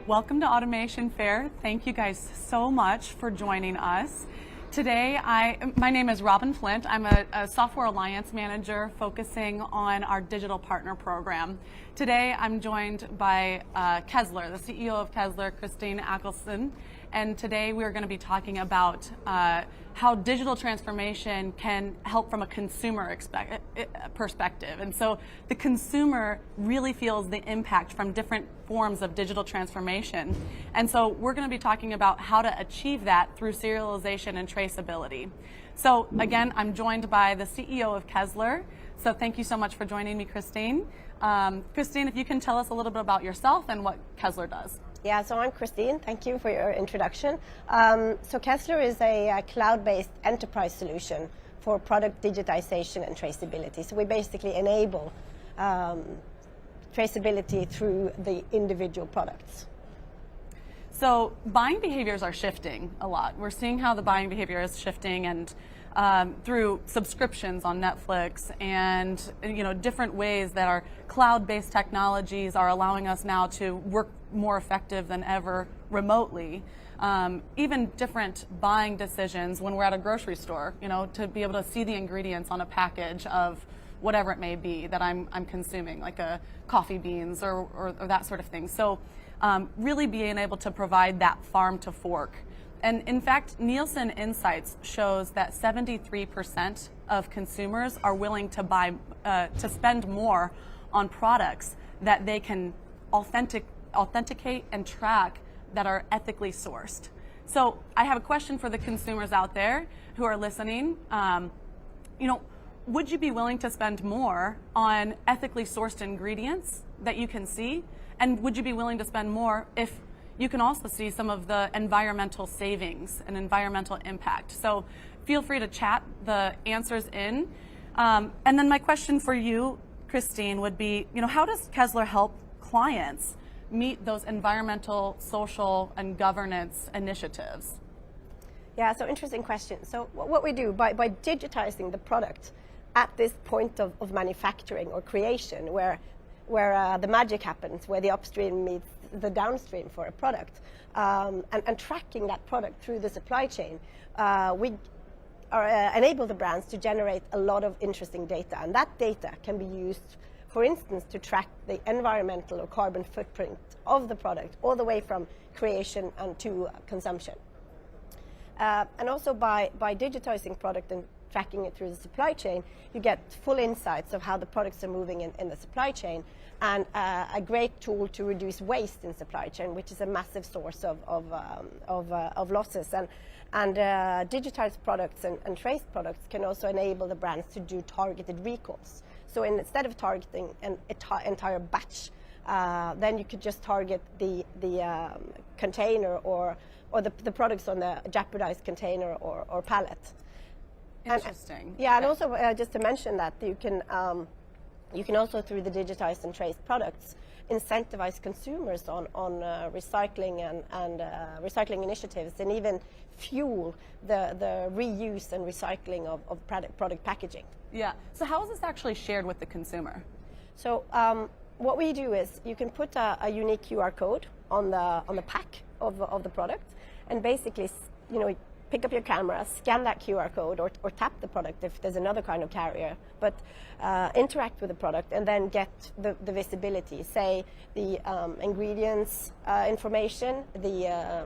Welcome to Automation Fair. Thank you guys so much for joining us. Today, my name is Robin Flint. I'm a Software Alliance Manager focusing on our digital partner program. Today, I'm joined by Kezzler, the CEO of Kezzler, Christine Ackelson. And today, we're going to be talking about how digital transformation can help from a consumer perspective. And so the consumer really feels the impact from different forms of digital transformation. And so we're going to be talking about how to achieve that through serialization and traceability. So again, I'm joined by the CEO of Kezzler. So thank you so much for joining me, Christine. Christine, if you can tell us a little bit about yourself and what Kezzler does. Yeah, so I'm Christine. Thank you for your introduction. So Kezzler is a cloud-based enterprise solution for product digitization and traceability. So we basically enable traceability through the individual products. So buying behaviors are shifting a lot. We're seeing how the buying behavior is shifting, and through subscriptions on Netflix and different ways that our cloud-based technologies are allowing us now to work more effective than ever remotely. Even different buying decisions when we're at a grocery store, to be able to see the ingredients on a package of whatever it may be that I'm consuming, like a coffee beans or that sort of thing. So really being able to provide that farm to fork. And in fact, Nielsen Insights shows that 73% of consumers are willing to spend more on products that they can authenticate and track that are ethically sourced. So I have a question for the consumers out there who are listening. Would you be willing to spend more on ethically sourced ingredients that you can see? And would you be willing to spend more if you can also see some of the environmental savings and environmental impact? So feel free to chat the answers in. And then my question for you, Christine, would be, how does Kezzler help clients meet those environmental, social, and governance initiatives? Yeah, so interesting question. So what we do by digitizing the product at this point of manufacturing or creation, where the magic happens, where the upstream meets the downstream for a product, and tracking that product through the supply chain, we enable the brands to generate a lot of interesting data. And that data can be used, for instance, to track the environmental or carbon footprint of the product all the way from creation and to consumption. And also by digitizing product and tracking it through the supply chain, you get full insights of how the products are moving in the supply chain, and a great tool to reduce waste in supply chain, which is a massive source of losses. And digitized products and traced products can also enable the brands to do targeted recalls. So instead of targeting an entire batch, then you could just target the container or the products on the jeopardized container or pallet. Interesting. And also just to mention that you can also, through the digitized and traced products, incentivize consumers on recycling and recycling initiatives, and even fuel the reuse and recycling of product packaging. Yeah. So how is this actually shared with the consumer? So what we do is you can put a unique QR code on the pack of the product, and basically, pick up your camera, scan that QR code, or tap the product if there's another kind of carrier, but interact with the product and then get the visibility, say the ingredients information, the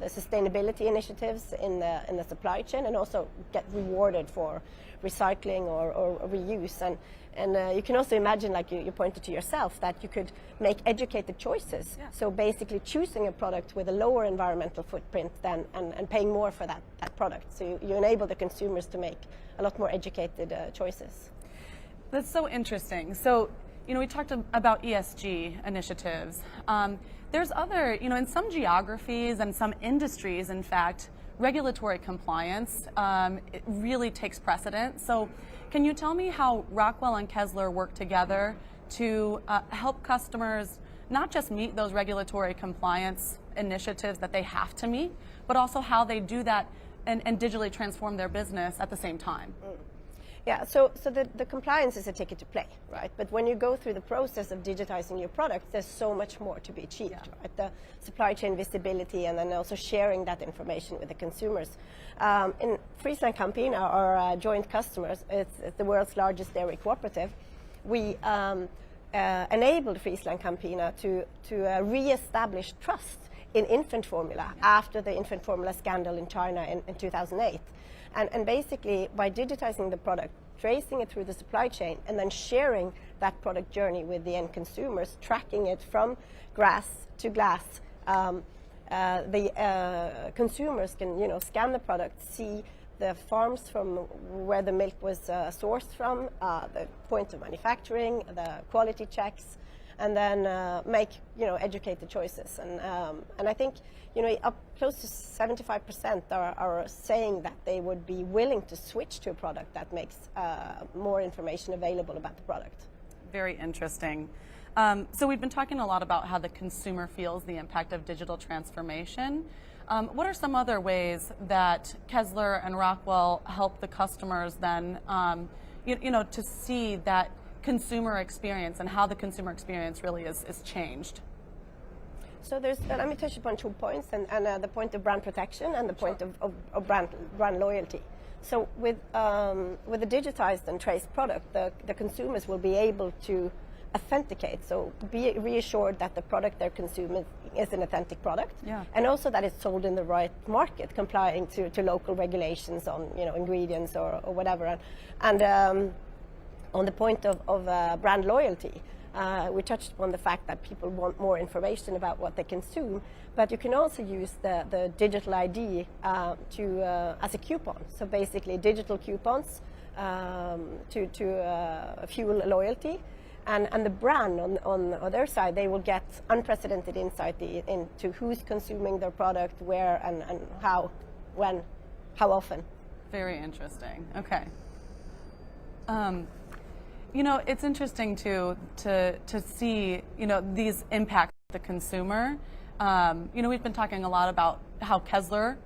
sustainability initiatives in the supply chain, and also get rewarded for recycling or reuse. And you can also imagine, like you pointed to yourself, that you could make educated choices. Yeah. So basically choosing a product with a lower environmental footprint and paying more for that product. So you enable the consumers to make a lot more educated choices. That's so interesting. So, we talked about ESG initiatives. There's other, in some geographies and some industries, in fact, regulatory compliance it really takes precedent. So can you tell me how Rockwell and Kezzler work together to help customers not just meet those regulatory compliance initiatives that they have to meet, but also how they do that and digitally transform their business at the same time? Yeah, so the compliance is a ticket to play, right? But when you go through the process of digitizing your product, there's so much more to be achieved, right? The supply chain visibility and then also sharing that information with the consumers. In Friesland Campina, our joint customers, it's the world's largest dairy cooperative. We enabled Friesland Campina to re-establish trust in infant formula after the infant formula scandal in China in 2008. And basically, by digitizing the product, tracing it through the supply chain, and then sharing that product journey with the end consumers, tracking it from grass to glass, the consumers can scan the product, see the farms from where the milk was sourced from, the point of manufacturing, the quality checks, and then make educated choices. And I think up close to 75% are saying that they would be willing to switch to a product that makes more information available about the product. Very interesting. So we've been talking a lot about how the consumer feels the impact of digital transformation. What are some other ways that Kezzler and Rockwell help the customers then, to see that consumer experience and how the consumer experience really is changed? So let me touch upon 2 points, and the point of brand protection and the point of brand loyalty. So with the digitized and traced product, the consumers will be able to authenticate, so be reassured that the product they're consuming is an authentic product, and also that it's sold in the right market, complying to local regulations on ingredients or whatever. And on the point of brand loyalty, we touched upon the fact that people want more information about what they consume, but you can also use the digital ID as a coupon. So basically digital coupons to fuel loyalty. And the brand on their side, they will get unprecedented insight into who's consuming their product, where and how, when, how often. Very interesting. Okay. It's interesting to see these impacts the consumer. We've been talking a lot about how Kezzler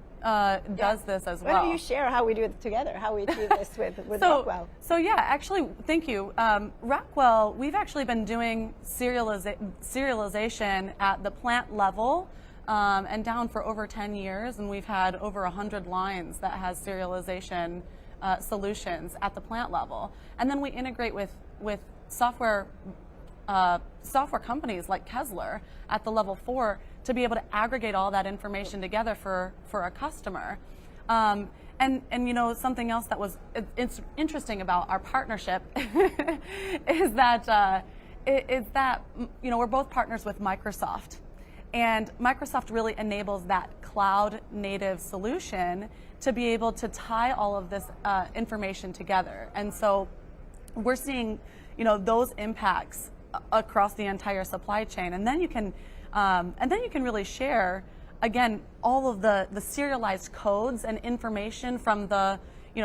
does this as well. Why don't you share how we do it together, how we achieve this with Rockwell? So yeah, actually, thank you. Rockwell, we've actually been doing serialization at the plant level and down for over 10 years, and we've had over 100 lines that has serialization solutions at the plant level. And then we integrate with software companies like Kezzler at the level 4 to be able to aggregate all that information together for a customer. And something else that was interesting about our partnership is that we're both partners with Microsoft, and Microsoft really enables that cloud native solution to be able to tie all of this information together. And so we're seeing those impacts across the entire supply chain, and then you can really share again all of the serialized codes and information from the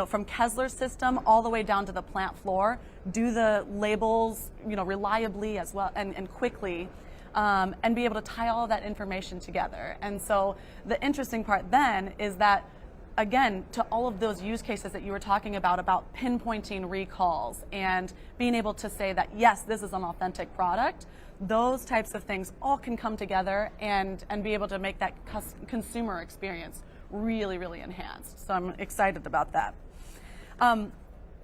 from Kezzler's system all the way down to the plant floor, do the labels reliably as well and quickly, and be able to tie all of that information together. And so the interesting part then is that, again, to all of those use cases that you were talking about pinpointing recalls and being able to say that, yes, this is an authentic product, those types of things all can come together and be able to make that consumer experience really, really enhanced. So I'm excited about that.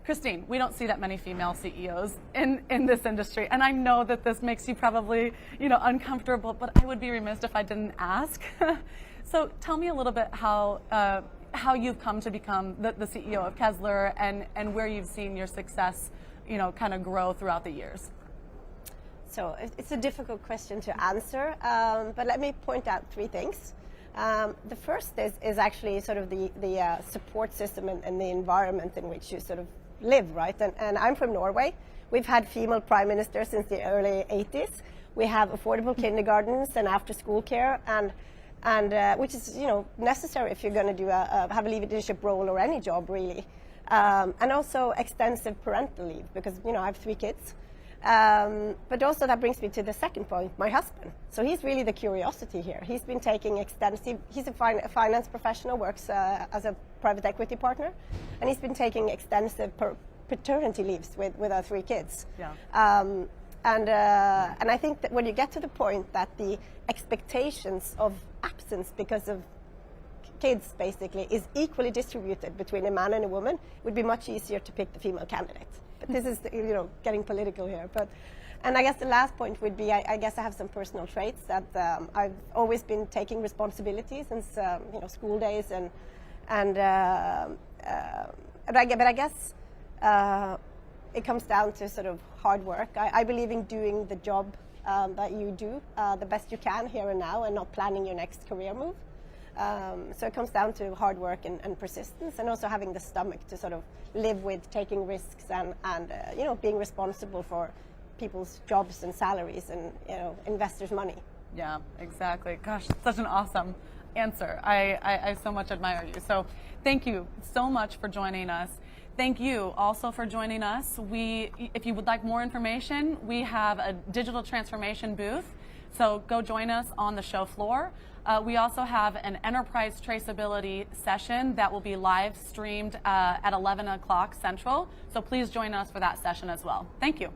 Christine, we don't see that many female CEOs in this industry, and I know that this makes you probably uncomfortable, but I would be remiss if I didn't ask. So tell me a little bit how you've come to become the CEO of Kezzler and where you've seen your success, kind of grow throughout the years. So it's a difficult question to answer, but let me point out 3 things. The first is actually sort of the support system and the environment in which you sort of live, right? And I'm from Norway. We've had female prime ministers since the early 80s. We have affordable kindergartens and after-school care, and which is necessary if you're going to have a leadership role or any job really, and also extensive parental leave, because I have 3 kids. But also that brings me to the second point, my husband. So he's really the curiosity here. He's been taking he's a finance professional, works as a private equity partner, and he's been taking extensive paternity leaves with our 3 kids. Yeah. And I think that when you get to the point that the expectations of absence because of kids basically is equally distributed between a man and a woman, it would be much easier to pick the female candidate. But this is, getting political here. And I guess the last point would be, I guess I have some personal traits that I've always been taking responsibility since school days, but I guess it comes down to sort of hard work. I believe in doing the job that you do the best you can here and now, and not planning your next career move. So it comes down to hard work and persistence, and also having the stomach to sort of live with taking risks and being responsible for people's jobs and salaries and investors' money. Yeah, exactly. Gosh, such an awesome answer. I so much admire you. So thank you so much for joining us. Thank you also for joining us. If you would like more information, we have a digital transformation booth. So go join us on the show floor. We also have an enterprise traceability session that will be live streamed at 11 o'clock Central. So please join us for that session as well. Thank you.